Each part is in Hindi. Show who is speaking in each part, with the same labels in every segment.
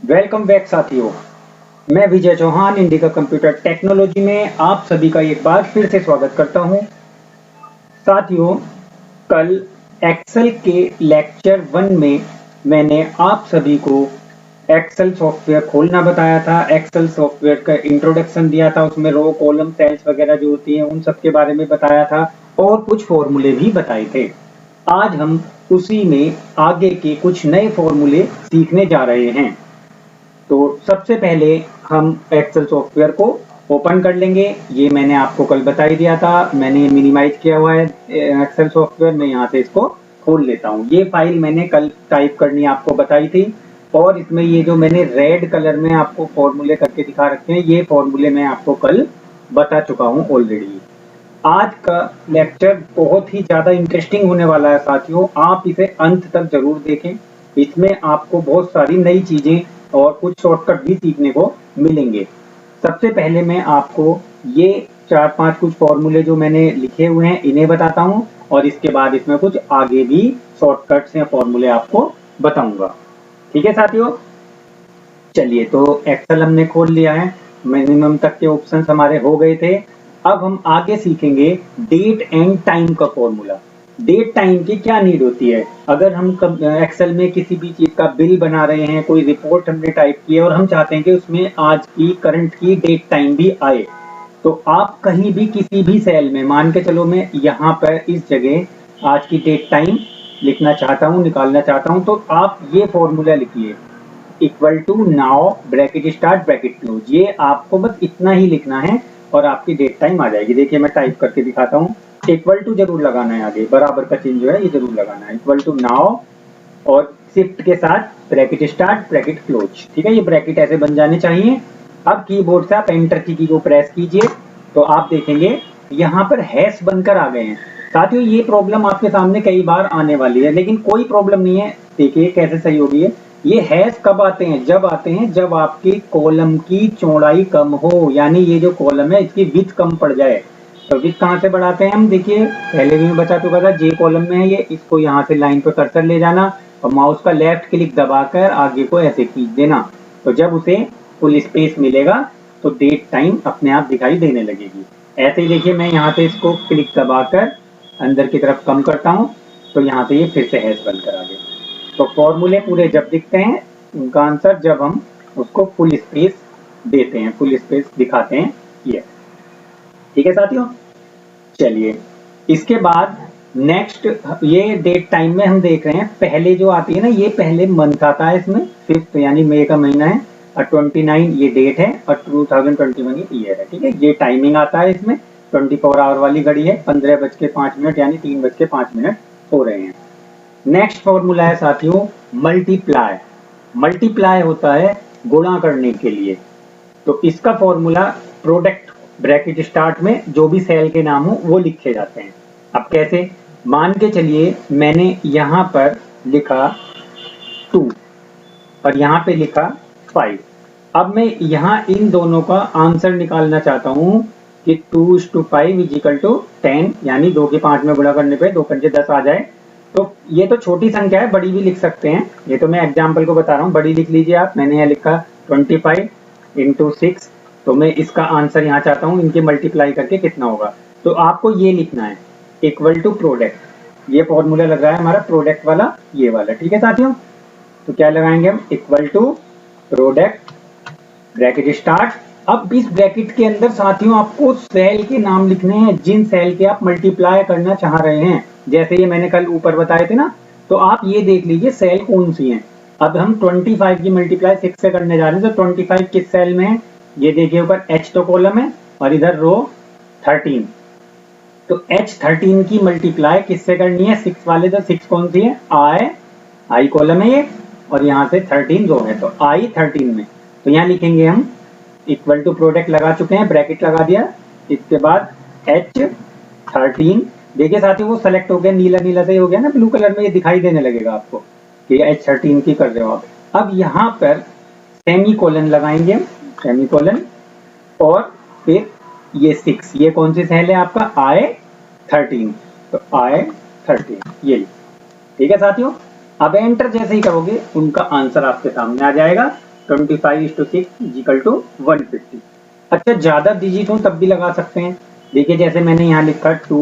Speaker 1: वेलकम बैक साथियों। मैं विजय चौहान इंडिका कंप्यूटर टेक्नोलॉजी में आप सभी का एक बार फिर से स्वागत करता हूं। साथियों, कल एक्सेल के लेक्चर 1 में मैंने आप सभी को एक्सेल सॉफ्टवेयर खोलना बताया था। एक्सेल सॉफ्टवेयर का इंट्रोडक्शन दिया था, उसमें रो कॉलम सेल्स वगैरह जो होती हैं उन सब के बारे में बताया था और कुछ फॉर्मूले भी बताए थे। आज हम उसी में आगे के कुछ नए फॉर्मूले सीखने जा रहे हैं। तो सबसे पहले हम एक्सेल सॉफ्टवेयर को ओपन कर लेंगे। ये मैंने आपको कल बता ही दिया था, मैंने मिनिमाइज किया हुआ है एक्सेल सॉफ्टवेयर में। यहाँ से इसको खोल लेता हूँ। ये फाइल मैंने कल टाइप करनी आपको बताई थी और इसमें ये जो मैंने रेड कलर में आपको फॉर्मूले करके दिखा रखे हैं, ये फॉर्मूले मैं आपको कल बता चुका हूँ ऑलरेडी। आज का लेक्चर बहुत ही ज्यादा इंटरेस्टिंग होने वाला है साथियों, आप इसे अंत तक जरूर देखें। इसमें आपको बहुत सारी नई चीजें और कुछ शॉर्टकट भी सीखने को मिलेंगे। सबसे पहले मैं आपको ये 4-5 कुछ फॉर्मूले जो मैंने लिखे हुए हैं इन्हें बताता हूं और इसके बाद इसमें कुछ आगे भी शॉर्टकट्स या फॉर्मूले आपको बताऊंगा। ठीक है साथियों, चलिए। तो एक्सेल हमने खोल लिया है, मिनिमम तक के ऑप्शन हमारे हो गए थे। अब हम आगे सीखेंगे डेट एंड टाइम का फॉर्मूला। डेट टाइम की क्या नीड होती है? अगर हम एक्सेल में किसी भी चीज का बिल बना रहे हैं, कोई रिपोर्ट हमने टाइप की है और हम चाहते हैं कि उसमें आज की करंट की डेट टाइम भी आए, तो आप कहीं भी किसी भी सेल में, मान के चलो मैं यहाँ पर इस जगह आज की डेट टाइम लिखना चाहता हूँ, निकालना चाहता हूँ, तो आप ये फॉर्मूला लिखिए, equal to now bracket start bracket close. ये आपको बस इतना ही लिखना है और आपकी डेट टाइम आ जाएगी। देखिए मैं टाइप करके दिखाता हूँ। इक्वल टू जरूर लगाना है, आगे बराबर का चिन्ह जो है ये जरूर लगाना है, इक्वल टू नाउ और शिफ्ट के साथ ब्रैकेट स्टार्ट ब्रैकेट क्लोज। ठीक है, ये ब्रैकेट ऐसे बन जाने चाहिए। अब कीबोर्ड से आप एंटर की को प्रेस कीजिए तो आप देखेंगे यहाँ पर हैश बनकर आ गए हैं। साथियों, ये प्रॉब्लम आपके सामने कई बार आने वाली है, लेकिन कोई प्रॉब्लम नहीं है। देखिए कैसे सही होगी ये हैश कब आते हैं? जब आते हैं जब आपकी कॉलम की चौड़ाई कम हो, यानी ये जो कॉलम है इसकी विड्थ कम पड़ जाए। तो विड्थ कहाँ से बढ़ाते हैं हम? देखिए पहले भी मैं बता चुका था, जे कॉलम में है ये, इसको यहाँ से लाइन पर कर्सर ले जाना और माउस का लेफ्ट क्लिक दबाकर आगे को ऐसे खींच देना। तो जब उसे फुल स्पेस मिलेगा तो डेट टाइम अपने आप दिखाई देने लगेगी। ऐसे ही देखिए मैं यहाँ से इसको क्लिक दबाकर अंदर की तरफ कम करता हूँ तो यहाँ से ये फिर से हैश बनकर आ गया। तो फॉर्मूले पूरे जब दिखते हैं उनका आंसर जब हम उसको फुल स्पेस देते हैं, फुल स्पेस दिखाते हैं ये। ठीक है साथियों, चलिए इसके बाद नेक्स्ट ये डेट टाइम में हम देख रहे हैं, पहले जो आती है ना, ये पहले मंथ आता है इसमें, 5th यानी मई का महीना है और 29 ये डेट है और 2021 ये ईयर है। ठीक है, ये टाइमिंग आता है इसमें, 24 आवर वाली घड़ी है, 15:05 यानी 3:05 हो रहे हैं। नेक्स्ट फॉर्मूला है साथियों मल्टीप्लाई। मल्टीप्लाई होता है गुणा करने के लिए। तो इसका फॉर्मूला प्रोडक्ट ब्रैकेट स्टार्ट में जो भी सेल के नाम हो वो लिखे जाते हैं। अब कैसे? मान के चलिए मैंने यहाँ पर लिखा 2 और यहाँ पे लिखा 5। अब मैं यहाँ इन दोनों का आंसर निकालना चाहता हूँ कि 2:5 = 10, यानी 2 के 5 में गुणा करने पे 2 पंजे 10 आ जाए। तो ये तो छोटी संख्या है, बड़ी भी लिख सकते हैं, ये तो मैं एग्जाम्पल को बता रहा हूँ। बड़ी लिख लीजिए आप, मैंने यहाँ लिखा 25 × 6, तो मैं इसका आंसर यहाँ चाहता हूँ इनके मल्टीप्लाई करके कितना होगा। तो आपको ये लिखना है इक्वल टू प्रोडक्ट। ये फॉर्मूला लग रहा है हमारा प्रोडक्ट वाला, ये वाला। ठीक है साथियों, तो क्या लगाएंगे हम? Equal to product bracket start. अब इस ब्रैकेट के अंदर साथियों आपको सेल के नाम लिखने हैं, जिन सेल के आप मल्टीप्लाई करना चाह रहे हैं। जैसे ये मैंने कल ऊपर बताए थे ना, तो आप ये देख लीजिए सेल कौन सी है। अब हम 25 की मल्टीप्लाई 6 से करने जा रहे हैं, तो 25 किस सेल में है? ये देखिए ऊपर H तो कॉलम है और इधर रो 13। तो H13 की मल्टीप्लाई किससे करनी है? 6 वाले। तो 6 कौन सी है? I कॉलम है ये, और यहाँ से 13 रो है, तो I13 में। तो यहाँ लिखेंगे हम इक्वल टू प्रोडक्ट लगा चुके हैं, ब्रैकेट लगा दिया, इसके बाद H13। देखिए साथियों वो सेलेक्ट हो गया, नीला नीला से हो गया ना, ब्लू कलर में ये दिखाई देने लगेगा आपको कि H13 की कर रहे हो आप। अब यहाँ पर सेमी कोलन लगाएंगे, सेमी कोलन, और फिर ये 6, ये कौन सी सेल है आपका? I13, तो I13 ये। ठीक है साथियों, अब एंटर जैसे ही करोगे उनका आंसर आपके सामने आ जाएगा। 25:6 इक्वल टू 150। अच्छा, ज्यादा डिजिट हो तब भी लगा सकते हैं। देखिए जैसे मैंने यहाँ लिखा 2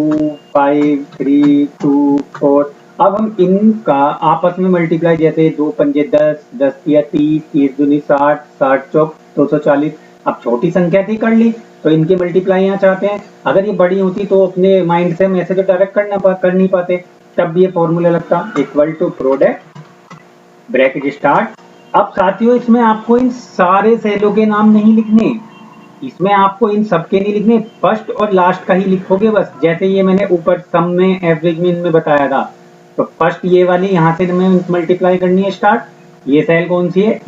Speaker 1: 5 3 2 4। अब हम इनका आपस में मल्टीप्लाई, जैसे 2 पंजे 10, 10 तिया 30, 30 दूनी 60, 60 चौक 240। अब छोटी संख्या थी कर ली, तो इनकी मल्टीप्लाई यहाँ चाहते हैं। अगर ये बड़ी होती तो अपने माइंड से हम ऐसे तो डायरेक्ट कर नहीं पाते, तब भी ये फॉर्मूला लगता equal to product bracket start. अब साथियों इसमें आपको इन सारे सेलों के नाम नहीं लिखने, इसमें आपको इन सबके नहीं लिखने, फर्स्ट और लास्ट का ही लिखोगे बस। जैसे ये मैंने ऊपर सम में, एवरेज में इनमें बताया था, तो फर्स्ट ये वाली यहाँ से हमें मल्टीप्लाई करनी है स्टार्ट। ये सेल कौन सी है?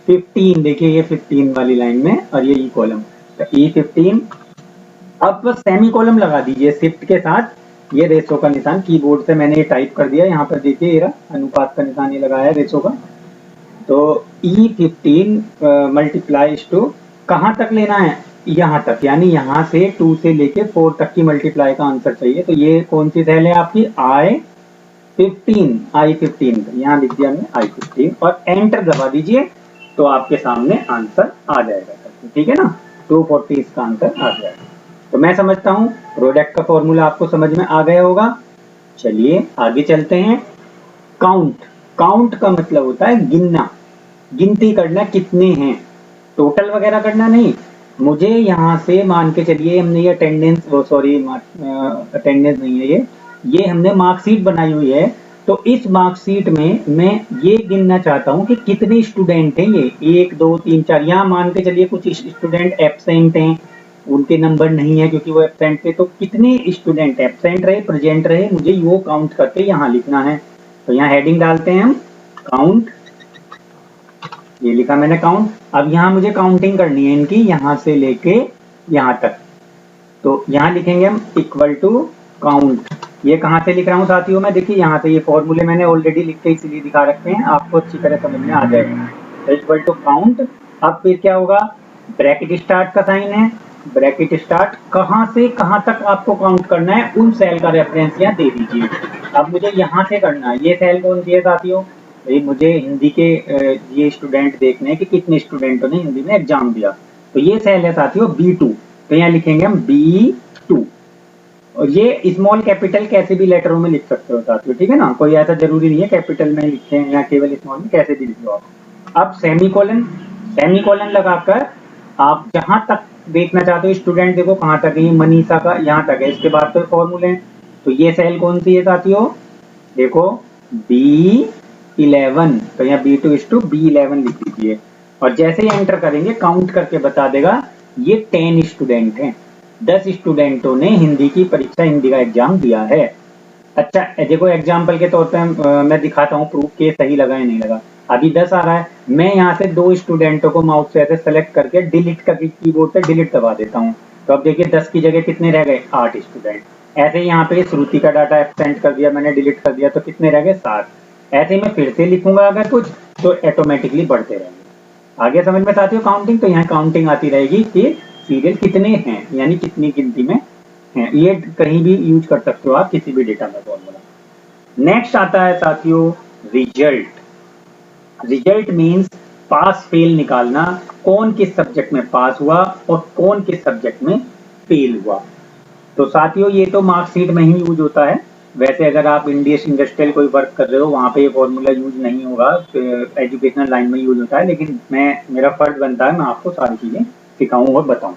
Speaker 1: E15। देखिए ये 15 वाली लाइन में, और ये ई कॉलम, तो E15। अब बस सेमी कॉलम लगा दीजिए शिफ्ट के साथ। ये रेशो का निशान कीबोर्ड से मैंने ये टाइप कर दिया, यहाँ पर देखिए ये अनुपात का निशान ये लगाया है रेशो का। तो E15 मल्टीप्लाइज टू कहाँ तक लेना है? यहाँ तक, यानी यहाँ से 2 से लेके 4 तक की मल्टीप्लाई का आंसर चाहिए। तो ये कौन सी सेल है आपकी? I15। यहाँ लिख दिया हमने I15 और एंटर दबा दीजिए, तो आपके सामने आंसर आ जाएगा। ठीक है ना, 240 इसका आंसर आ जाएगा। तो मैं समझता हूँ प्रोडक्ट का फॉर्मूला आपको समझ में आ गया होगा। चलिए आगे चलते हैं। काउंट, काउंट का मतलब होता है गिनना, गिनती करना कितने हैं, टोटल वगैरह करना नहीं। मुझे यहाँ से मान के चलिए, हमने ये अटेंडेंस, अटेंडेंस नहीं है ये हमने मार्कशीट बनाई हुई है। तो इस मार्कशीट में मैं ये गिनना चाहता हूँ कि कितने स्टूडेंट हैं। ये 1 2 3 4, यहाँ मान के चलिए कुछ स्टूडेंट एब्सेंट हैं, उनके नंबर नहीं है क्योंकि वो एब्सेंट थे। तो कितने स्टूडेंट एब्सेंट रहे, प्रेजेंट रहे, मुझे वो काउंट करके यहाँ लिखना है। तो यहाँ हेडिंग डालते हैं हम काउंट, ये लिखा मैंने काउंट। अब यहाँ मुझे काउंटिंग करनी है इनकी, यहाँ से लेके यहाँ तक। तो यहाँ लिखेंगे हम इक्वल टू काउंट। ये कहाँ से लिख रहा हूँ साथियों मैं? देखिए यहाँ से, ये फॉर्मूले मैंने ऑलरेडी लिख के इसलिए दिखा रखे हैं, आपको अच्छी तरह समझ में आ जाएगा। तो इक्वल टू काउंट। अब फिर क्या होगा? ब्रैकेट स्टार्ट का साइन है, ब्रैकेट स्टार्ट कहाँ से कहाँ तक आपको काउंट करना है, उन सेल का रेफरेंस यहाँ दे दीजिए। अब मुझे यहाँ से करना है, ये सेल कौन सी है साथियों? भाई मुझे हिंदी के ये स्टूडेंट देखने हैं कि कितने स्टूडेंटों ने हिंदी में एग्जाम दिया। तो ये सेल है साथियों B2। तो यहाँ लिखेंगे हम B2, और ये स्मॉल कैपिटल कैसे भी लेटरों में लिख सकते हो साथियों, ठीक है ना, कोई ऐसा जरूरी नहीं है कैपिटल में लिखे या केवल स्मॉल में, कैसे भी लिख लो आप। अब सेमीकोलन, सेमीकोलन लगाकर आप जहां तक देखना चाहते हो स्टूडेंट, देखो कहाँ तक है, ये मनीषा का यहाँ तक है, इसके बाद तो फॉर्मूले हैं। तो ये सेल कौन सी है साथियों? देखो B11। तो यहाँ B2 B11 लिख दीजिए, और जैसे ही एंटर करेंगे काउंट करके बता देगा ये 10 स्टूडेंट हैं, 10 स्टूडेंटों ने हिंदी की परीक्षा, हिंदी का एग्जाम दिया है। अच्छा देखो एग्जाम्पल के तौर पे मैं दिखाता हूँ प्रूफ के सही लगा या नहीं लगा। अभी 10 आ रहा है, मैं यहाँ से 2 स्टूडेंटों को माउस से ऐसे सेलेक्ट करके डिलीट करके कीबोर्ड पे डिलीट दबा देता हूँ। तो अब देखिए 10 की जगह कितने रह गए? 8 स्टूडेंट। ऐसे यहाँ पे श्रुति का डाटा एब्सेंट कर दिया मैंने, डिलीट कर दिया, तो कितने रह गए? 7। ऐसे ही मैं फिर से लिखूंगा अगर कुछ, तो ऑटोमेटिकली बढ़ते रहेंगे। आगे समझ में साथियों काउंटिंग? तो यहाँ काउंटिंग आती रहेगी कि सीरियल कितने हैं, यानी कितनी गिनती में हैं। ये कहीं भी यूज कर सकते हो आप, किसी भी डेटा में फॉर्मूला। नेक्स्ट आता है साथियों result. Result means pass fail निकालना, कौन किस सब्जेक्ट में पास हुआ और कौन किस सब्जेक्ट में फेल हुआ। तो साथियों ये तो मार्कशीट में ही यूज होता है। वैसे अगर आप इंडस्ट्रियल कोई वर्क कर रहे हो वहाँ पे ये फॉर्मूला यूज नहीं होगा, एजुकेशनल लाइन में यूज होता है, लेकिन मेरा फर्ज बनता है मैं आपको सारी चीजें सिखाऊं और बताऊं।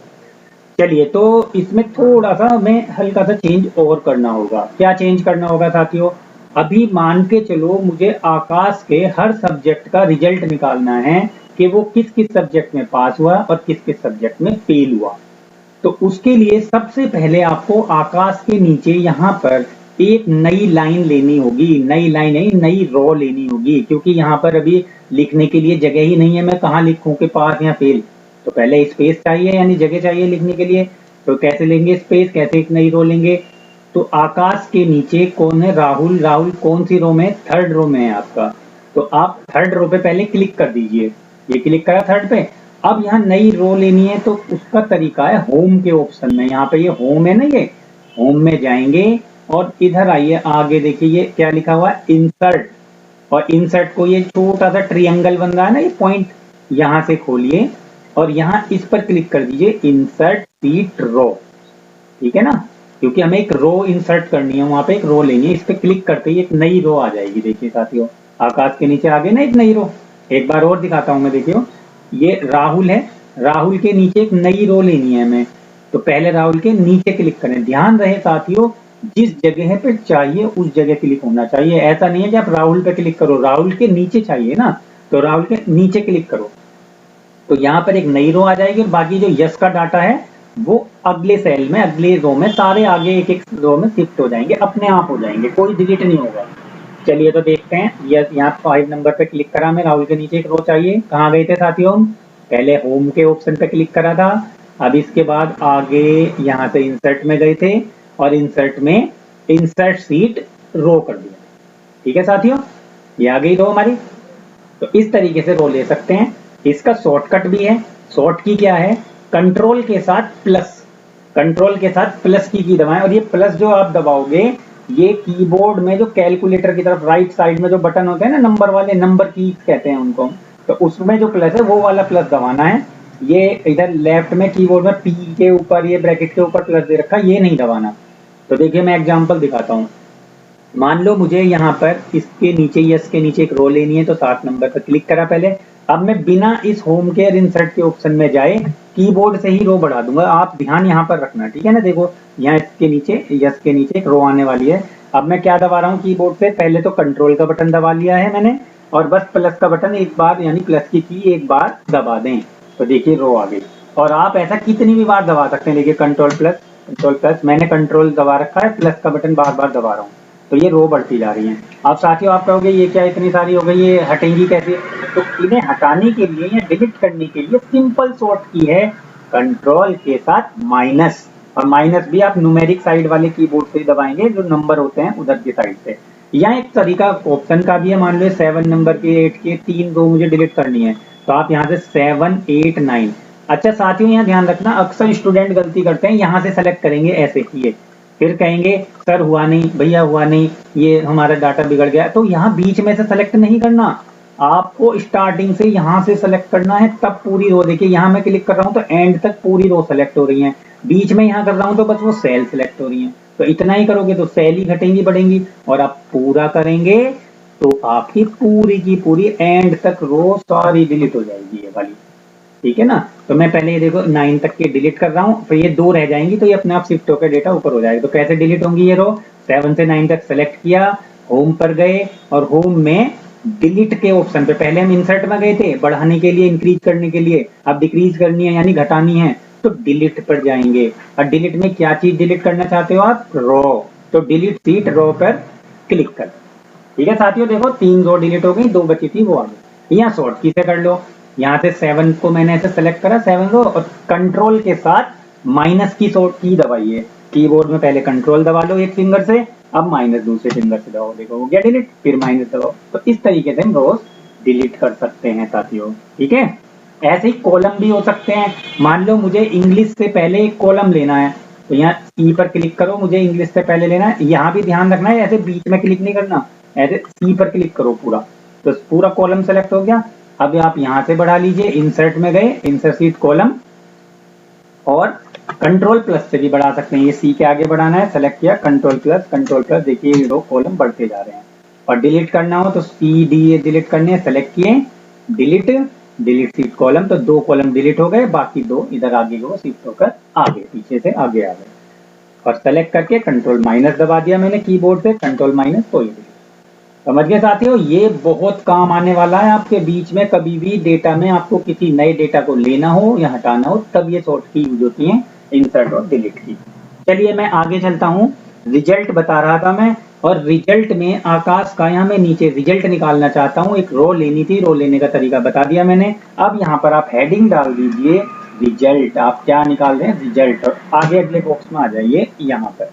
Speaker 1: चलिए तो इसमें थोड़ा सा हमें हल्का सा चेंज और करना होगा। क्या चेंज करना होगा साथियों? अभी मान के चलो मुझे आकाश के हर सब्जेक्ट का रिजल्ट निकालना है कि वो किस किस सब्जेक्ट में पास हुआ और किस किस सब्जेक्ट में फेल हुआ। तो उसके लिए सबसे पहले आपको आकाश के नीचे यहाँ पर एक नई लाइन लेनी होगी, नई लाइन नहीं, नई रो लेनी होगी, क्योंकि यहाँ पर अभी लिखने के लिए जगह ही नहीं है। मैं कहाँ लिखूं कि पास या फेल? तो पहले स्पेस चाहिए, यानी जगह चाहिए लिखने के लिए। तो कैसे लेंगे स्पेस, कैसे एक नई रो लेंगे? तो आकाश के नीचे कौन है? राहुल। राहुल कौन सी रो में? थर्ड रो में है आपका। तो आप थर्ड रो पे पहले क्लिक कर दीजिए, ये क्लिक करा थर्ड पे। अब यहाँ नई रो लेनी है, तो उसका तरीका है होम के ऑप्शन में। यहाँ पे ये होम है ना, ये होम में जाएंगे और इधर आइए, आगे देखिए ये क्या लिखा हुआ है? इंसर्ट। और इंसर्ट को ये छोटा सा ट्रायंगल बन रहा है ना, ये पॉइंट यहां से खोलिए और यहां इस पर क्लिक कर दीजिए, इंसर्ट सीट रो। ठीक है ना, क्योंकि हमें एक रो इंसर्ट करनी है, वहां पे एक रो लेनी है। इस पे क्लिक करते ही एक नई रो आ जाएगी। देखिए साथियों, आकाश के नीचे आ गई ना एक नई रो। एक बार और दिखाता हूं मैं, देखियो ये राहुल है, राहुल के नीचे एक नई रो लेनी है हमें। तो पहले राहुल के नीचे क्लिक करें। ध्यान रहे साथियों, जिस जगह पे चाहिए उस जगह क्लिक होना चाहिए। ऐसा नहीं है कि आप राहुल पे क्लिक करो, राहुल के नीचे चाहिए ना, तो राहुल के नीचे क्लिक करो। तो यहाँ पर एक नई रो आ जाएगी और बाकी जो यश का डाटा है वो अगले सेल में, अगले रो में, सारे आगे एक एक रो में शिफ्ट हो जाएंगे, अपने आप हो जाएंगे, कोई डिलीट नहीं होगा। चलिए तो देखते हैं। यस, यहाँ 5 नंबर पे क्लिक करा मैं, राहुल के नीचे एक रो चाहिए। कहाँ गए थे साथियों, पहले होम के ऑप्शन पे क्लिक करा था। अब इसके बाद आगे यहाँ से इंसर्ट में गए थे और इंसर्ट में इंसर्ट सीट रो कर दिया। ठीक है साथियों, ये आ गई रो हमारी। तो इस तरीके से रो ले सकते हैं। इसका शॉर्टकट भी है। शॉर्ट की क्या है, कंट्रोल के साथ प्लस, कंट्रोल के साथ प्लस की दबाएं और ये प्लस जो आप दबाओगे, ये कीबोर्ड में जो कैलकुलेटर की तरफ राइट साइड में जो बटन होते हैं ना, नंबर वाले, नंबर की कहते हैं उनको, तो उसमें जो प्लस है वो वाला प्लस दबाना है। ये इधर लेफ्ट में कीबोर्ड में पी के ऊपर, ये ब्रैकेट के ऊपर प्लस दे रखा है, ये नहीं दबाना। तो देखिए मैं एग्जांपल दिखाता हूँ। मान लो मुझे यहाँ पर इसके नीचे, यस के नीचे एक रो लेनी है, तो 7 नंबर पर क्लिक करा पहले। अब मैं बिना इस होम के और इंसर्ट के ऑप्शन में जाए कीबोर्ड से ही रो बढ़ा दूंगा। आप ध्यान यहाँ पर रखना, ठीक है ना। देखो यहाँ इसके नीचे, यस के नीचे एक रो आने वाली है। अब मैं क्या दबा रहा हूँ कीबोर्ड से, पहले तो कंट्रोल का बटन दबा लिया है मैंने और बस प्लस का बटन एक बार, यानी प्लस की एक बार दबा दें, तो देखिए रो आ गई। और आप ऐसा कितनी भी बार दबा सकते हैं। देखिए कंट्रोल प्लस, मैंने कंट्रोल दबा रखा है, प्लस का बटन बार बार दबा रहा हूँ, तो ये रो बढ़ती जा रही है। अब साथियों आप कहोगे ये क्या इतनी सारी हो गई, ये हटेंगी कैसे। तो इन्हें हटाने के लिए या डिलीट करने के लिए सिंपल शॉर्ट की है कंट्रोल के साथ माइनस। और माइनस भी आप न्यूमेरिक साइड वाले कीबोर्ड से दबाएंगे, जो नंबर होते हैं उधर की साइड से। यहाँ एक तरीका ऑप्शन का भी है। मान लो 7 नंबर के 8 के 3 रो मुझे डिलीट करनी है, तो आप यहाँ से 7 8 9। अच्छा साथियों यहाँ ध्यान रखना, अक्सर स्टूडेंट गलती करते हैं, यहाँ से सेलेक्ट करेंगे ऐसे, ये फिर कहेंगे सर हुआ नहीं, भैया हुआ नहीं, ये हमारा डाटा बिगड़ गया। तो यहाँ बीच में से सेलेक्ट नहीं करना, आपको स्टार्टिंग से यहाँ से सेलेक्ट करना है, तब पूरी रो। देखिए यहाँ मैं क्लिक कर रहा हूँ तो एंड तक पूरी रो सेलेक्ट हो रही है, बीच में यहाँ कर रहा हूँ तो बस वो सेल सेलेक्ट हो रही है। तो इतना ही करोगे तो सेल ही घटेंगी बढ़ेंगी, और आप पूरा करेंगे तो आपकी पूरी की पूरी एंड तक रो सारी डिलीट हो जाएगी ये वाली। ठीक है ना। तो मैं पहले ये देखो 9 तक के डिलीट कर रहा हूँ, फिर ये 2 रह जाएंगी तो ये अपने आप शिफ्ट होकर डेटा ऊपर हो जाएगा। तो कैसे डिलीट होंगी ये रो, 7 से 9 तक सेलेक्ट किया, होम पर गए और होम में डिलीट के ऑप्शन पे, पहले हम इंसर्ट में गए थे बढ़ाने के लिए, इंक्रीज करने के लिए, अब डिक्रीज करनी है यानी घटानी है, तो डिलीट पर जाएंगे। और डिलीट में क्या चीज डिलीट करना चाहते हो आप, रो, तो डिलीट सीट रो पर क्लिक कर। ठीक है साथियों, देखो 3 रो डिलीट हो गई, 2 बची थी वो आ गई। यहाँ शॉर्ट की से कर लो, यहाँ से 7 को मैंने ऐसे सेलेक्ट करा 7 रो, और कंट्रोल के साथ माइनस की शॉर्ट की दबाइए। कीबोर्ड में पहले कंट्रोल दबा लो एक फिंगर से, अब माइनस दूसरे फिंगर से दबाओ, देखो हो गया डिलीट, फिर माइनस दबाओ। तो इस तरीके से हम रोज डिलीट कर सकते हैं साथियों। ठीक है, ऐसे ही कॉलम भी हो सकते हैं। मान लो मुझे इंग्लिश से पहले एक कॉलम लेना है, तो यहाँ सी पर क्लिक करो, मुझे इंग्लिश से पहले लेना है। यहाँ भी ध्यान रखना है, ऐसे बीच में क्लिक नहीं करना, ऐसे सी पर क्लिक करो पूरा, तो पूरा कॉलम सेलेक्ट हो गया। अब आप यहां से बढ़ा लीजिए, इंसर्ट में गए, इंसर्ट सीट कॉलम, और कंट्रोल प्लस से भी बढ़ा सकते हैं। ये सी के आगे बढ़ाना है, सेलेक्ट किया, कंट्रोल प्लस, देखिए ये 2 कॉलम बढ़ते जा रहे हैं। और डिलीट करना हो तो सी डी डिलीट करने हैं, सेलेक्ट किए, डिलीट सीट कॉलम, तो 2 कॉलम डिलीट हो गए, बाकी 2 इधर आगे वो शिफ्ट होकर आगे, पीछे से आगे आ गए। और सेलेक्ट करके कंट्रोल माइनस दबा दिया मैंने कीबोर्ड से, कंट्रोल माइनस, तो ये समझ गए साथियों। ये बहुत काम आने वाला है आपके बीच में, कभी भी डेटा में आपको किसी नए डेटा को लेना हो या हटाना हो, तब ये शॉर्ट की यूज होती है, इंसर्ट और डिलीट की। चलिए मैं आगे चलता हूँ। रिजल्ट बता रहा था मैं, और रिजल्ट में आकाश का यहाँ मैं नीचे रिजल्ट निकालना चाहता हूँ। एक रो लेनी थी, रो लेने का तरीका बता दिया मैंने। अब यहाँ पर आप हेडिंग डाल दीजिए रिजल्ट, आप क्या निकाल रहे हैं, रिजल्ट, और आगे अगले बॉक्स में आ जाइए। यहाँ पर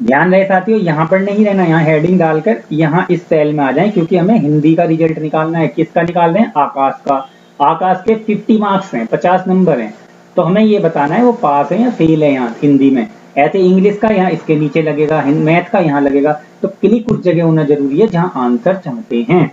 Speaker 1: ध्यान रहे साथियों, यहाँ पर नहीं रहना, यहाँ हेडिंग डालकर यहाँ इस सेल में आ जाएं, क्योंकि हमें हिंदी का रिजल्ट निकालना है। किसका निकाल रहे हैं, आकाश का। आकाश के 50 मार्क्स हैं, 50 नंबर हैं, तो हमें ये बताना है वो पास है या फेल है यहाँ हिंदी में। ऐसे इंग्लिश का यहाँ इसके नीचे लगेगा, मैथ का यहाँ लगेगा। तो क्लिक उस जगह होना जरूरी है जहाँ आंसर चाहते हैं।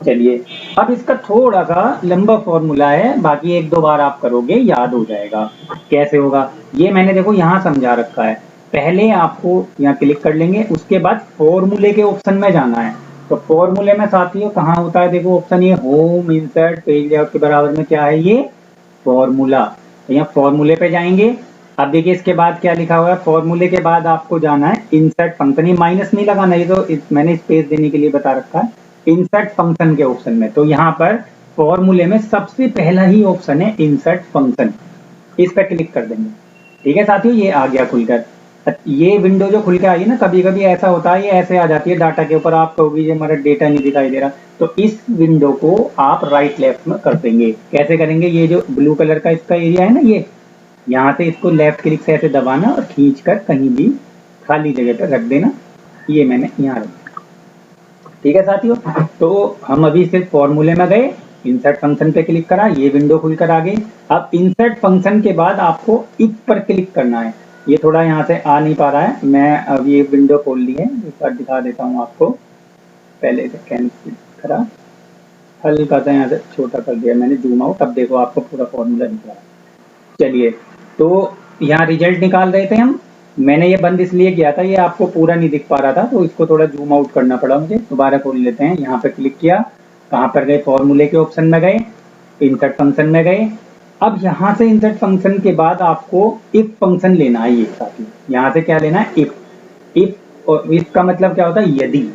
Speaker 1: चलिए, अब इसका थोड़ा सा लंबा फॉर्मूला है, बाकी एक दो बार आप करोगे याद हो जाएगा। कैसे होगा ये मैंने देखो यहाँ समझा रखा है। पहले आपको यहाँ क्लिक कर लेंगे, उसके बाद फॉर्मूले के ऑप्शन में जाना है। तो फॉर्मूले में साथियों कहाँ होता है, देखो ऑप्शन ये होम इंसर्ट पेज लेआउट के बराबर में क्या है, ये फॉर्मूला। तो यहाँ फॉर्मूले पे जाएंगे। अब देखिए इसके बाद क्या लिखा हुआ है, फॉर्मूले के बाद आपको जाना है इंसर्ट फंक्शन। ये माइनस नहीं लगाना, ये तो मैंने स्पेस देने के लिए बता रखा है। इंसर्ट फंक्शन के ऑप्शन में, तो यहाँ पर फॉर्मूले में सबसे पहला ही ऑप्शन है इंसर्ट फंक्शन, इस पर क्लिक कर देंगे। ठीक है साथियों, ये आ गया खुलकर। ये विंडो जो खुल के आई है ना, कभी कभी ऐसा होता है, ये ऐसे आ जाती है डाटा के ऊपर, आप कहोगे ये हमारा डेटा नहीं दिखाई दे रहा। तो इस विंडो को आप राइट लेफ्ट में कर देंगे। कैसे करेंगे, ये जो ब्लू कलर का इसका एरिया है ना, ये यहाँ से इसको लेफ्ट क्लिक से ऐसे दबाना और खींचकर कहीं भी खाली जगह पर रख देना। ये मैंने यहाँ रख दिया। ठीक है साथियों, तो हम अभी सिर्फ फॉर्मूले में गए, इंसर्ट फंक्शन पे क्लिक करा, ये विंडो खुलकर आ गई। अब इंसर्ट फंक्शन के बाद आपको इफ पर क्लिक करना है। ये थोड़ा यहाँ से आ नहीं पा रहा है, मैं अब ये विंडो खोल ली है, एक बार दिखा देता हूँ आपको। पहले से कैंसिल करा, हल्का सा यहाँ से छोटा कर दिया मैंने जूम आउट, अब देखो आपको पूरा फॉर्मूला दिख रहा है। चलिए, तो यहाँ रिजल्ट निकाल रहे थे हम, मैंने ये बंद इसलिए किया था, ये आपको पूरा नहीं दिख पा रहा था, तो इसको थोड़ा जूम आउट करना पड़ा मुझे। दोबारा खोल लेते हैं, यहाँ पे क्लिक किया, कहाँ पर गए, फॉर्मूले के ऑप्शन में गए, इंसर्ट फंक्शन में गए। अब यहाँ से इंसर्ट फंक्शन के बाद आपको इफ फंक्शन लेना है। ये साथी यहाँ से क्या लेना है, इफ। इफ और इफ का मतलब क्या होता है, यदि।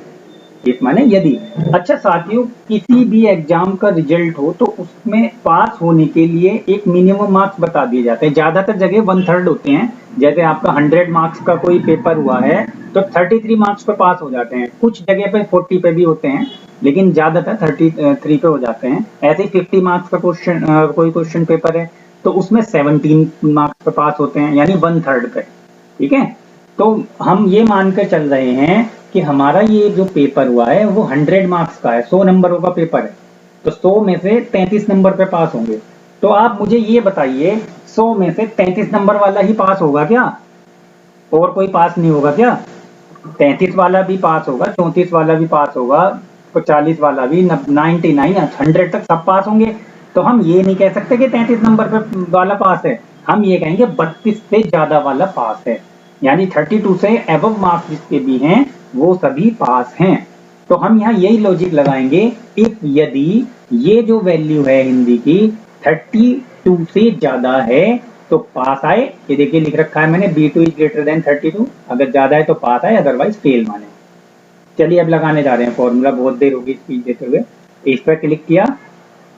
Speaker 1: इफ माने यदि। अच्छा साथियों, किसी भी एग्जाम का रिजल्ट हो तो उसमें पास होने के लिए एक मिनिमम मार्क्स बता दिए जाते हैं। ज्यादातर जगह 1/3 होते हैं। जैसे आपका 100 मार्क्स का कोई पेपर हुआ है तो 33 मार्क्स पे पास हो जाते हैं, कुछ जगह पे 40 पे भी होते हैं, लेकिन ज्यादातर 33 पे हो जाते हैं। ऐसे ही 50 मार्क्स का क्वेश्चन कोई क्वेश्चन पेपर है तो उसमें 17 मार्क्स पे पास होते हैं, यानी 1/3 पे। ठीक है, तो हम ये मानकर चल रहे हैं कि हमारा ये जो पेपर हुआ है वो 100 मार्क्स का है, 100 नंबरों का पेपर है, तो 100 में से 33 नंबर पे पास होंगे। तो आप मुझे ये बताइए, 100 में से 33 नंबर वाला ही पास होगा क्या, और कोई पास नहीं होगा क्या? 33 वाला भी पास होगा, 34 वाला भी पास होगा, 40 वाला भी, 99 100 तक सब पास होंगे। तो हम ये नहीं कह सकते कि 33 नंबर पे वाला पास है, हम ये कहेंगे 32 से ज्यादा वाला पास है, यानी 32 से एबव मार्क्स जिसके भी हैं वो सभी पास हैं। तो हम यहाँ यही लॉजिक लगाएंगे, इफ यदि ये जो वैल्यू है हिंदी की 32 से ज्यादा है तो पास आए। ये देखिए लिख रखा है मैंने, B2 इज ग्रेटर देन 32, अगर ज्यादा है तो पास आए, अदरवाइज फेल माने। चलिए अब लगाने जा रहे हैं फॉर्मूला, बहुत देर होगी स्पीच देते हुए। इस पर क्लिक किया,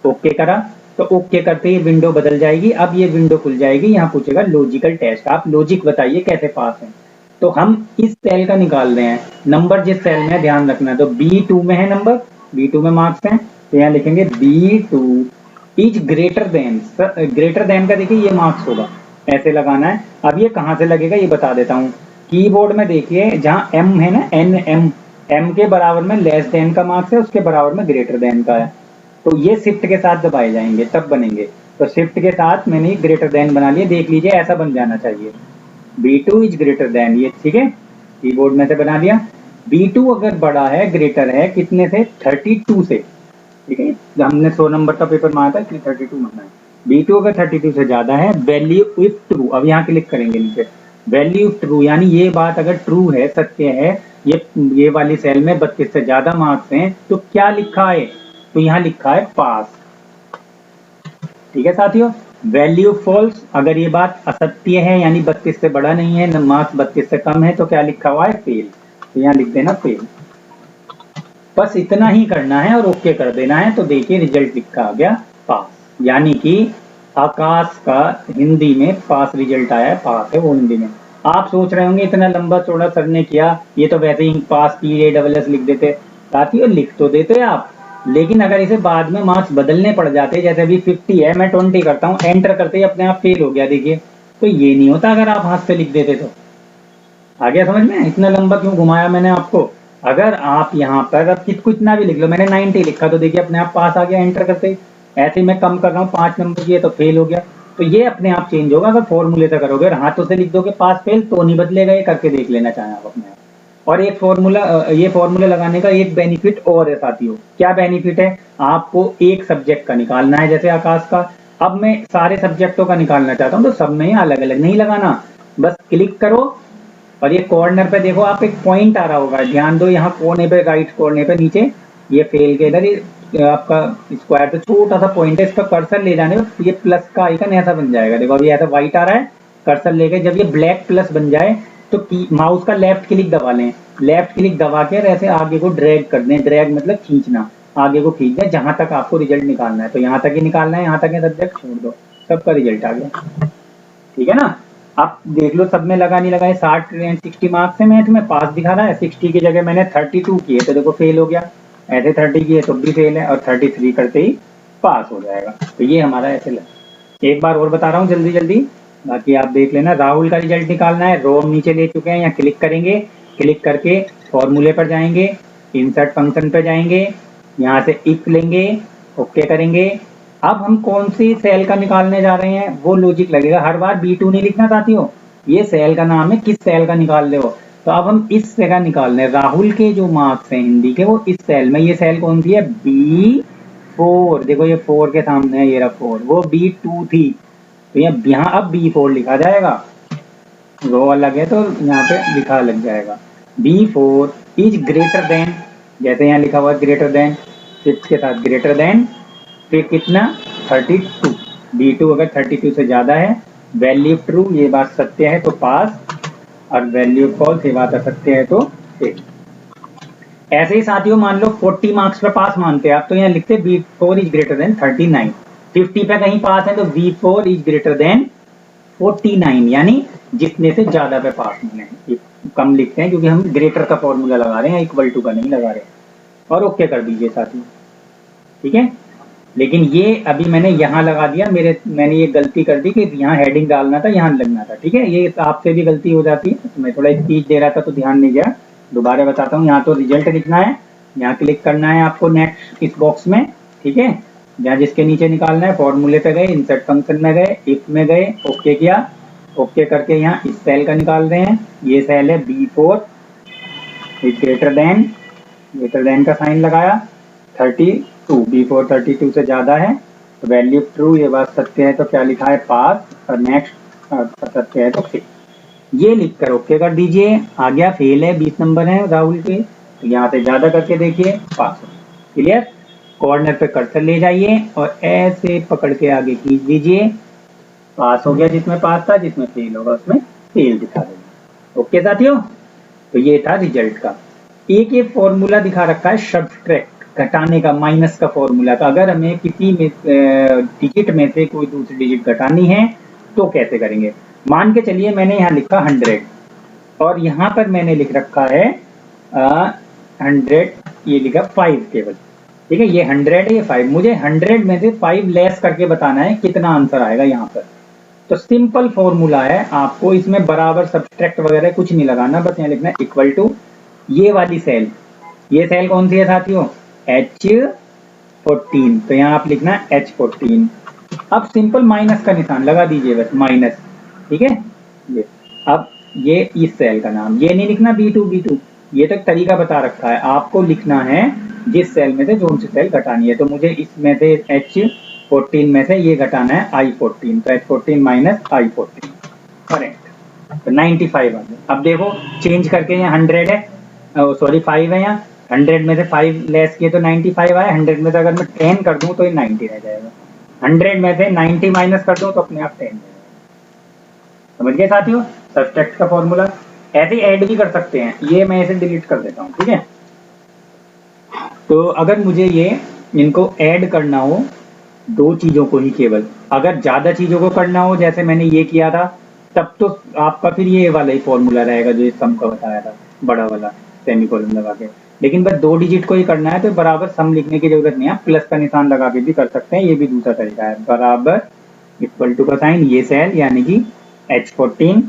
Speaker 1: ओके करा, तो ओके करते ही विंडो बदल जाएगी। अब ये विंडो खुल जाएगी, यहाँ पूछेगा लॉजिकल टेस्ट, आप लॉजिक बताइए कैसे पास है। तो हम इस सेल का निकाल रहे हैं, नंबर जिस सेल में ध्यान रखना है, तो B2 में है नंबर, B2 में मार्क्स हैं, तो यहाँ लिखेंगे B2 is greater than, greater than का देखिए ये मार्क्स होगा, ऐसे लगाना है। अब ये कहाँ से लगेगा ये बता देता हूँ। कीबोर्ड में देखिए जहाँ M है ना, M के बराबर में लेस देन का मार्क्स है, उसके बराबर में ग्रेटर देन का है, तो ये शिफ्ट के साथ दबाए जाएंगे तब बनेंगे। तो शिफ्ट के साथ मैंने ग्रेटर देन बना लिया, देख लीजिए ऐसा बन जाना चाहिए, B2 इज ग्रेटर देन, ये ठीक है, कीबोर्ड में से बना दिया। B2 अगर बड़ा है, ग्रेटर है कितने से, 32 से, ठीक है, हमने 100 नंबर का पेपर मारा था इसलिए 32 माना है। B2 अगर 32 से ज्यादा है, वैल्यू इफ ट्रू, अब यहाँ क्लिक करेंगे नीचे, वैल्यू ट्रू यानी ये बात अगर ट्रू है, सत्य है, ये वाली सेल में 32 से ज्यादा मार्क्स हैं, तो क्या लिखा है, तो यहाँ लिखा है पास। ठीक है साथियों, वैल्यू फॉल्स, अगर ये बात असत्य है यानी 32 से बड़ा नहीं है, मार्क्स 32 से कम है, तो क्या लिखा हुआ है, फेल, तो यहाँ लिख देना फेल। बस इतना ही करना है और ओके कर देना है। तो देखिए रिजल्ट लिखा आ गया पास, यानी कि आकाश का हिंदी में पास रिजल्ट आया है, पास है वो हिंदी में। आप सोच रहे होंगे इतना लंबा चौड़ा सर ने किया, ये तो वैसे ही पास PASS लिख देते, साथियों लिख तो देते आप, लेकिन अगर इसे बाद में मार्क्स बदलने पड़ जाते, जैसे अभी 50 है मैं 20 करता हूँ, एंटर करते ही अपने आप फेल हो गया, देखिए, तो ये नहीं होता अगर आप हाथ से लिख देते। तो आ गया समझ में, इतना लंबा क्यों घुमाया मैंने आपको। अगर आप यहाँ पर अब कितना भी लिख लो, मैंने 90 लिखा तो देखिए अपने आप पास आ गया एंटर करते ही। ऐसे ही मैं कम कर रहा हूँ 5 नंबर की है तो फेल हो गया, तो ये अपने आप चेंज होगा अगर फॉर्मूले से करोगे। हाथों से लिख दोगे पास फेल तो नहीं बदलेगा, ये करके देख लेना चाहें आप अपने आप। और एक फॉर्मूला, ये फॉर्मूला लगाने का एक बेनिफिट और है साथियों। क्या बेनिफिट है? आपको एक सब्जेक्ट का निकालना है, जैसे आकाश का। अब मैं सारे सब्जेक्टों का निकालना चाहता हूँ, तो सब में अलग अलग नहीं लगाना, बस क्लिक करो और ये कॉर्नर पे देखो, आप एक पॉइंट आ रहा होगा, ध्यान दो, यहाँ कोने पे, राइट कोने पे नीचे, ये फेल के इधर आपका स्क्वायर पे छोटा सा पॉइंट है, इस पर कर्सर ले जाने पर ये प्लस का आइकन ऐसा बन जाएगा। देखो अभी ऐसा व्हाइट आ रहा है, कर्सर लेके जब ये ब्लैक प्लस बन जाए तो माउस का लेफ्ट क्लिक दबा लें, लेफ्ट क्लिक दबा के ऐसे आगे को ड्रैग कर दें, ड्रैग मतलब खींचना, आगे को खींच दें जहां तक आपको रिजल्ट निकालना है। तो यहाँ तक ही निकालना है, यहाँ तक है सब्जेक्ट, छोड़ दो, सबका रिजल्ट आ गया। ठीक है ना? आप देख लो सब में लगा नहीं लगा है। 60 एंड 60 मार्क्स है, मैथ में पास दिखा रहा है, 60 की जगह मैंने 32 किए तो देखो फेल हो गया, ऐसे 30 किए तो भी फेल है, और 33 करते ही पास हो जाएगा। तो ये हमारा ऐसे एक बार और बता रहा हूँ जल्दी जल्दी, बाकी आप देख लेना। राहुल का रिजल्ट निकालना है, रो हम नीचे ले चुके हैं, यहाँ क्लिक करेंगे, क्लिक करके फॉर्मूले पर जाएंगे, इंसर्ट फंक्शन पर जाएंगे, यहाँ से इफ लेंगे, ओके करेंगे। अब हम कौन सी सेल का निकालने जा रहे हैं वो लॉजिक लगेगा, हर बार B2 नहीं लिखना साथियों, ये सेल का नाम है, किस सेल का निकाल रहे हो। तो अब हम इस जगह निकाल रहे हैं, राहुल के जो मार्क्स हैं हिंदी के वो इस सेल में, ये सेल कौन सी है? B4, देखो ये 4 के सामने है, ये रहा 4, वो B2 थी, तो यहाँ अब B4 लिखा जाएगा, रो अलग है तो यहाँ पे लिखा लग जाएगा। B4 इज ग्रेटर देन, जैसे यहाँ लिखा हुआ है ग्रेटर देन, 6 के साथ ग्रेटर देन, फिर कितना? 32, B2 अगर 32 से ज्यादा है, वैल्यू ट्रू ये बात सत्य है तो पास, और वैल्यू फॉल्स ये बात असत्य है तो फेल। ऐसे ही साथियों मान लो 40 मार्क्स पे पास मानते हैं आप, तो यहाँ लिखते B4 इज ग्रेटर देन 39, 50 पे कहीं पास है तो B4 इज ग्रेटर देन 49, यानी जितने से ज्यादा पे पास मिले हैं। कम लिखते हैं क्योंकि हम ग्रेटर का फॉर्मूला लगा रहे हैं, इक्वल टू का नहीं लगा रहे, और ओके कर दीजिए साथियों। ठीक है, लेकिन ये अभी मैंने यहाँ लगा दिया, मैंने ये गलती कर दी कि यहाँ हेडिंग डालना था, यहाँ लगना था। ठीक है, ये आपसे भी गलती हो जाती है, तो मैं थोड़ा स्पीच दे रहा था तो ध्यान नहीं गया, दोबारा बताता हूँ। यहाँ तो रिजल्ट लिखना है, यहाँ क्लिक करना है आपको नेक्स्ट इस बॉक्स में। ठीक है, जहाँ जिसके नीचे निकालना है, फॉर्मूले पे गए, इंसर्ट फंक्शन में गए, इफ में गए, ओके किया, ओके करके यहाँ इस सेल का निकाल रहे हैं, ये सेल है B4 इज ग्रेटर देन का साइन लगाया, 32, B4 32 से ज्यादा है तो वैल्यू ट्रू ये बात सत्य है तो क्या लिखा है? पास, और नेक्स्ट असत्य है तो फेल। ये लिखकर ओके कर दीजिए। आ गया, फेल है, 20 नंबर है राहुल के, तो यहाँ से ज्यादा करके देखिए, पास हो। क्लियर? कॉर्नर पे कर्सर ले जाइए और ऐसे पकड़ के आगे खींच दीजिए, पास हो गया जिसमें पास था, जिसमें फेल होगा उसमें फेल दिखा देगा। ओके साथियों, तो ये था रिजल्ट का। एक ये फॉर्मूला दिखा रखा है सब्ट्रैक्ट, घटाने का, माइनस का फॉर्मूला का। अगर हमें किसी में डिजिट में से कोई दूसरी डिजिट घटानी है तो कैसे करेंगे? मान के चलिए मैंने यहाँ लिखा 100 और यहाँ पर मैंने लिख रखा है 100, ये लिखा 5 केवल। ठीक है, ये 100 है, ये 5, मुझे 100 में से 5 लेस करके बताना है कितना आंसर आएगा यहाँ पर। तो सिंपल फॉर्मूला है, आपको इसमें बराबर सब्ट्रैक्ट वगैरह कुछ नहीं लगाना, बस यहाँ लिखना है इक्वल टू ये वाली सेल। ये सेल कौन सी है साथियों? H14, तो यहाँ आप लिखना है H14। अब सिंपल माइनस का निशान लगा दीजिए, बस माइनस। ठीक है, ये अब ये इस सेल का नाम, ये नहीं लिखना B2, ये तो तरीका बता रखा है, आपको लिखना है जिस सेल में से जो सी सेल घटानी है। तो मुझे इसमें से H14 में से ये घटाना है I14, तो H14 माइनस I14, करेक्ट, तो 95 आ गया। अब देखो चेंज करके यहाँ 100 है, सॉरी 5 है, यहाँ 100 में से 5 लेस किए तो 95 आया, 100 में से अगर मैं 10 कर दूं तो ये 90 रह जाएगा, 100 में से 90 माइनस कर दूं तो अपने आप 10 रह जाएगा। समझ गए साथियों सब्ट्रैक्ट का फॉर्मूला? ऐसे ऐड भी कर सकते हैं, ये मैं इसे डिलीट कर देता हूँ। ठीक है, तो अगर मुझे ये इनको ऐड करना हो, दो चीजों को ही केवल, अगर ज्यादा चीजों को करना हो जैसे मैंने ये किया था, तब तो आपका फिर ये वाला ही फॉर्मूला रहेगा जो इस सम का बताया था, बड़ा वाला सेमीकोलन लगा के। लेकिन बस 2 डिजिट को ही करना है तो बराबर सम लिखने की जरूरत नहीं है, प्लस का निशान लगा के भी कर सकते हैं, ये भी दूसरा तरीका है। बराबर इक्वल टू का साइन, ये सेल यानी कि H14,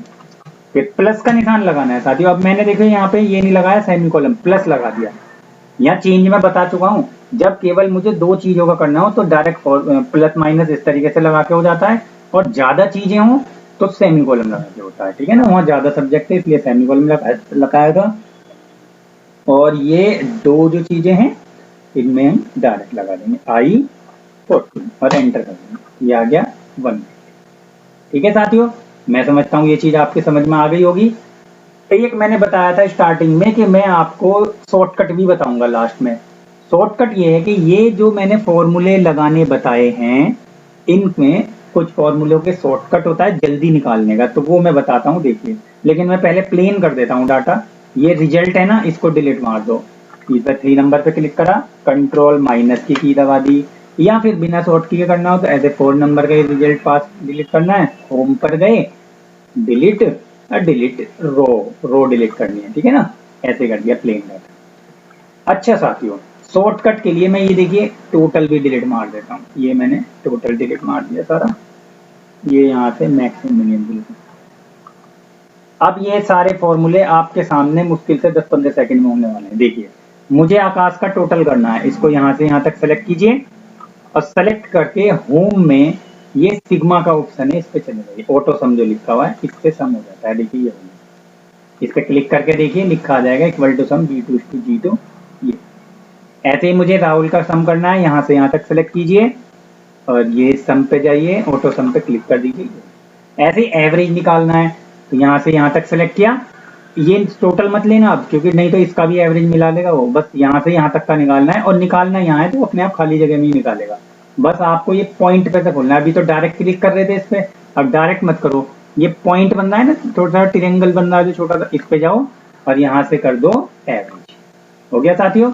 Speaker 1: फिर प्लस का निशान लगाना है साथियों। अब मैंने देखो यहाँ पे ये नहीं लगाया सेमीकोलन, प्लस लगा दिया। यहाँ चेंज में बता चुका हूँ, जब केवल मुझे 2 चीजों का करना हो तो डायरेक्ट प्लस माइनस इस तरीके से लगा के हो जाता है, और ज्यादा चीजें हो तो सेमीकोलन लगा के होता है। ठीक है ना, वहाँ ज्यादा सब्जेक्ट है इसलिए सेमीकोलन लगाया था। और ये दो जो चीजें हैं इनमें हम डायरेक्ट लगा देंगे I14 और एंटर कर देंगे, ये आ गया 1। ठीक है साथियों, मैं समझता हूँ ये चीज आपके समझ में आ गई होगी। एक मैंने बताया था स्टार्टिंग में कि मैं आपको शॉर्टकट भी बताऊंगा लास्ट में। शॉर्टकट ये है कि ये जो मैंने फॉर्मूले लगाने बताए हैं, इनमें कुछ फॉर्मूलों के शॉर्टकट होता है जल्दी निकालने का, तो वो मैं बताता हूँ, देखिए। लेकिन मैं पहले प्लेन कर देता हूँ डाटा। ये रिजल्ट है ना, इसको डिलीट मार दो। इधर 3 नंबर पे क्लिक करा, कंट्रोल माइनस की दबा दी, या फिर बिना शॉर्ट की करना हो तो ऐसे 4 नंबर का रिजल्ट पास डिलीट करना है, होम पर गए, डिलीट, डिलीट रो डिलीट करनी है, ठीक है ना। ऐसे कर दिया प्लेन डाटा। अच्छा साथियों, शॉर्टकट के लिए मैं ये देखिए टोटल भी डिलीट मार देता हूँ। ये मैंने टोटल डिलीट मार दिया सारा, ये यहाँ से मैक्सिमम मिनिमम डिलीट। अब ये सारे फॉर्मूले आपके सामने मुश्किल से 10-15 सेकंड में होने वाले हैं। देखिए, मुझे आकाश का टोटल करना है, इसको यहाँ से यहाँ तक सेलेक्ट कीजिए और सेलेक्ट करके होम में ये सिग्मा का ऑप्शन है, इस पे चले जाइए। ऑटो सम जो लिखा हुआ है इससे सम हो जाता है, देखिए ये इस पे क्लिक करके देखिए लिखा आ जाएगा इक्वल टू सम V2:G2। ये ऐसे ही मुझे राहुल का सम करना है, यहाँ से यहाँ तक सेलेक्ट कीजिए और ये सम पे जाइए, ऑटो सम पे क्लिक कर दीजिए। ऐसे ही एवरेज निकालना है, तो यहाँ से यहाँ तक सेलेक्ट किया। ये टोटल मत लेना अब, क्योंकि नहीं तो इसका भी एवरेज मिला देगा वो। बस यहाँ से यहाँ तक का निकालना है, और निकालना यहाँ है तो अपने आप खाली जगह में ही निकालेगा। बस आपको ये पॉइंट पे से खोलना है। अभी तो डायरेक्ट क्लिक कर रहे थे इस पे, अब डायरेक्ट मत करो। ये पॉइंट बन रहा है ना, थोड़ा सा ट्रायंगल बन रहा है जो छोटा सा, इस पे जाओ और यहाँ से कर दो एवरेज। हो गया साथियों।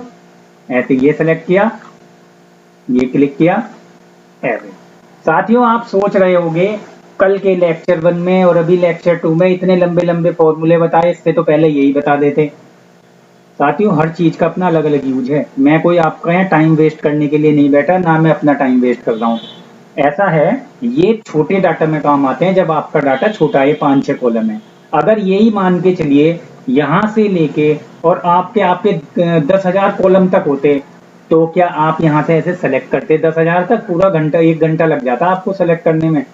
Speaker 1: ऐसे ये सेलेक्ट किया, ये क्लिक किया, एवरेज। साथियों, आप सोच रहे होंगे कल के लेक्चर 1 में और अभी लेक्चर 2 में इतने लंबे लंबे फॉर्मूले बताए, इससे तो पहले यही बता देते। साथियों, हर चीज का अपना अलग अलग यूज है। मैं कोई आपका यहाँ टाइम वेस्ट करने के लिए नहीं बैठा, ना मैं अपना टाइम वेस्ट कर रहा हूँ। ऐसा है, ये छोटे डाटा में काम आते हैं जब आपका डाटा छोटा है, 5-6 कॉलम है। अगर यही मान के चलिए यहाँ से लेके और आपके 10,000 कॉलम तक होते, तो क्या आप यहाँ से ऐसे सेलेक्ट करते 10,000 तक? पूरा घंटा, 1 घंटा लग जाता आपको सेलेक्ट करने में,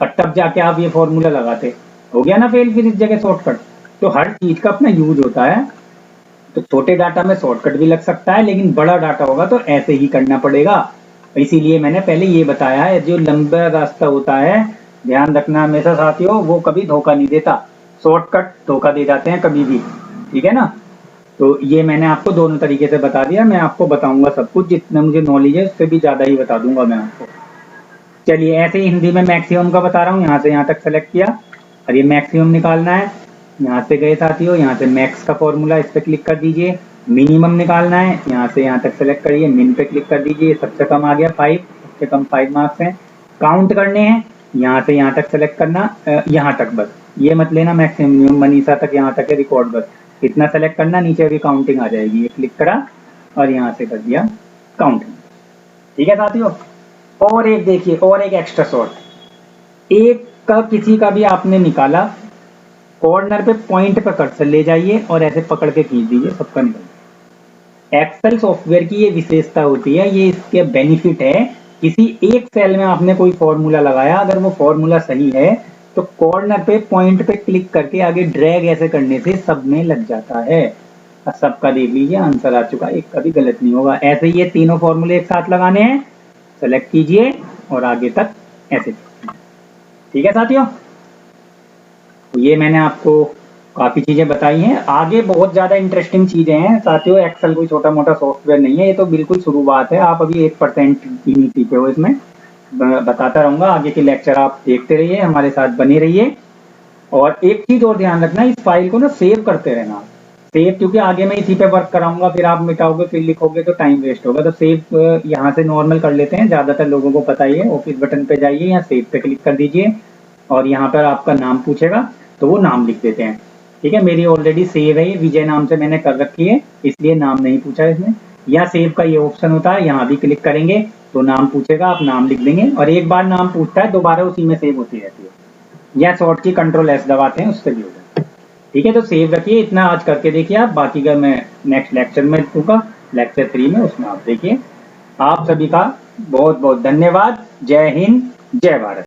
Speaker 1: और तब जाके आप ये फॉर्मूला लगाते। हो गया ना फेल फिर इस जगह शॉर्टकट। तो हर चीज का अपना यूज होता है। तो छोटे डाटा में शॉर्टकट भी लग सकता है, लेकिन बड़ा डाटा होगा तो ऐसे ही करना पड़ेगा। इसीलिए मैंने पहले ये बताया है, जो लंबा रास्ता होता है, ध्यान रखना हमेशा साथियों, वो कभी धोखा नहीं देता। शॉर्टकट धोखा दे जाते हैं कभी भी, ठीक है ना। तो ये मैंने आपको दोनों तरीके से बता दिया। मैं आपको बताऊंगा सब कुछ, जितना मुझे नॉलेज है उससे भी ज्यादा ही बता दूंगा मैं आपको। चलिए, ऐसे ही हिंदी में मैक्सिमम का बता रहा हूँ। यहाँ से यहाँ तक सेलेक्ट किया और ये मैक्सिमम निकालना है। यहाँ से गए साथियों, यहाँ से मैक्स का फॉर्मूला, इस पे क्लिक कर दीजिए। मिनिमम निकालना है, यहाँ से यहाँ तक सेलेक्ट करिए, मिन पे क्लिक कर दीजिए। सबसे कम आ गया 5, सबसे कम 5 मार्क्स हैं। काउंट करने हैं, यहाँ से यहाँ तक सेलेक्ट करना, यहाँ तक बस, ये मत लेना मैक्सिमम मिनिमम, मनीषा तक यहाँ तक है रिकॉर्ड, बस इतना सेलेक्ट करना। नीचे अभी काउंटिंग आ जाएगी, ये क्लिक करा और यहाँ से कर दिया काउंटिंग। ठीक है साथियों। और एक देखिए, और एक एक्स्ट्रा शॉर्ट, एक का किसी का भी आपने निकाला, कॉर्नर पे पॉइंट पे कर्सर ले जाइए और ऐसे पकड़ के खींच दीजिए, सबका निकल जाए। एक्सेल सॉफ्टवेयर की ये विशेषता होती है, ये इसके बेनिफिट है। किसी एक सेल में आपने कोई फॉर्मूला लगाया, अगर वो फॉर्मूला सही है तो कॉर्नर पे पॉइंट पे क्लिक करके आगे ड्रैग ऐसे करने से सब में लग जाता है। सबका देख लीजिए आंसर आ चुका, एक का भी गलत नहीं होगा। ऐसे ही ये तीनों फॉर्मूले एक साथ लगाने हैं, सेलेक्ट कीजिए और आगे तक ऐसे। ठीक है साथियों, तो ये मैंने आपको काफी चीजें बताई हैं। आगे बहुत ज्यादा इंटरेस्टिंग चीजें हैं साथियों। एक्सेल कोई छोटा मोटा सॉफ्टवेयर नहीं है, ये तो बिल्कुल शुरुआत है। आप अभी 1% भी नहीं सीखे हो इसमें। बताता रहूंगा, आगे के लेक्चर आप देखते रहिए, हमारे साथ बने रहिए। और एक चीज और ध्यान रखना, इस फाइल को ना सेव करते रहना। सेव, क्योंकि आगे मैं इसी पे वर्क कराऊंगा, फिर आप मिटाओगे फिर लिखोगे तो टाइम वेस्ट होगा। तो सेव यहाँ से नॉर्मल कर लेते हैं, ज्यादातर लोगों को पता ही है। ऑफिस बटन पे जाइए, यहाँ सेव पे क्लिक कर दीजिए और यहाँ पर आपका नाम पूछेगा तो वो नाम लिख देते हैं। ठीक है, मेरी ऑलरेडी सेव है, विजय नाम से मैंने कर रखी है, इसलिए नाम नहीं पूछा इसमें। या सेव का ये ऑप्शन होता है, यहाँ भी क्लिक करेंगे तो नाम पूछेगा, आप नाम लिख देंगे और एक बार नाम पूछता है दोबारा उसी में सेव होती रहती है। या शॉर्ट की Ctrl+S दबाते हैं, उससे भी हो जाता है। ठीक है, तो सेव रखिए, इतना आज करके देखिए आप। बाकी का मैं नेक्स्ट लेक्चर में दूंगा, लेक्चर 3 में, उसमें आप देखिए। आप सभी का बहुत बहुत धन्यवाद। जय हिंद, जय भारत।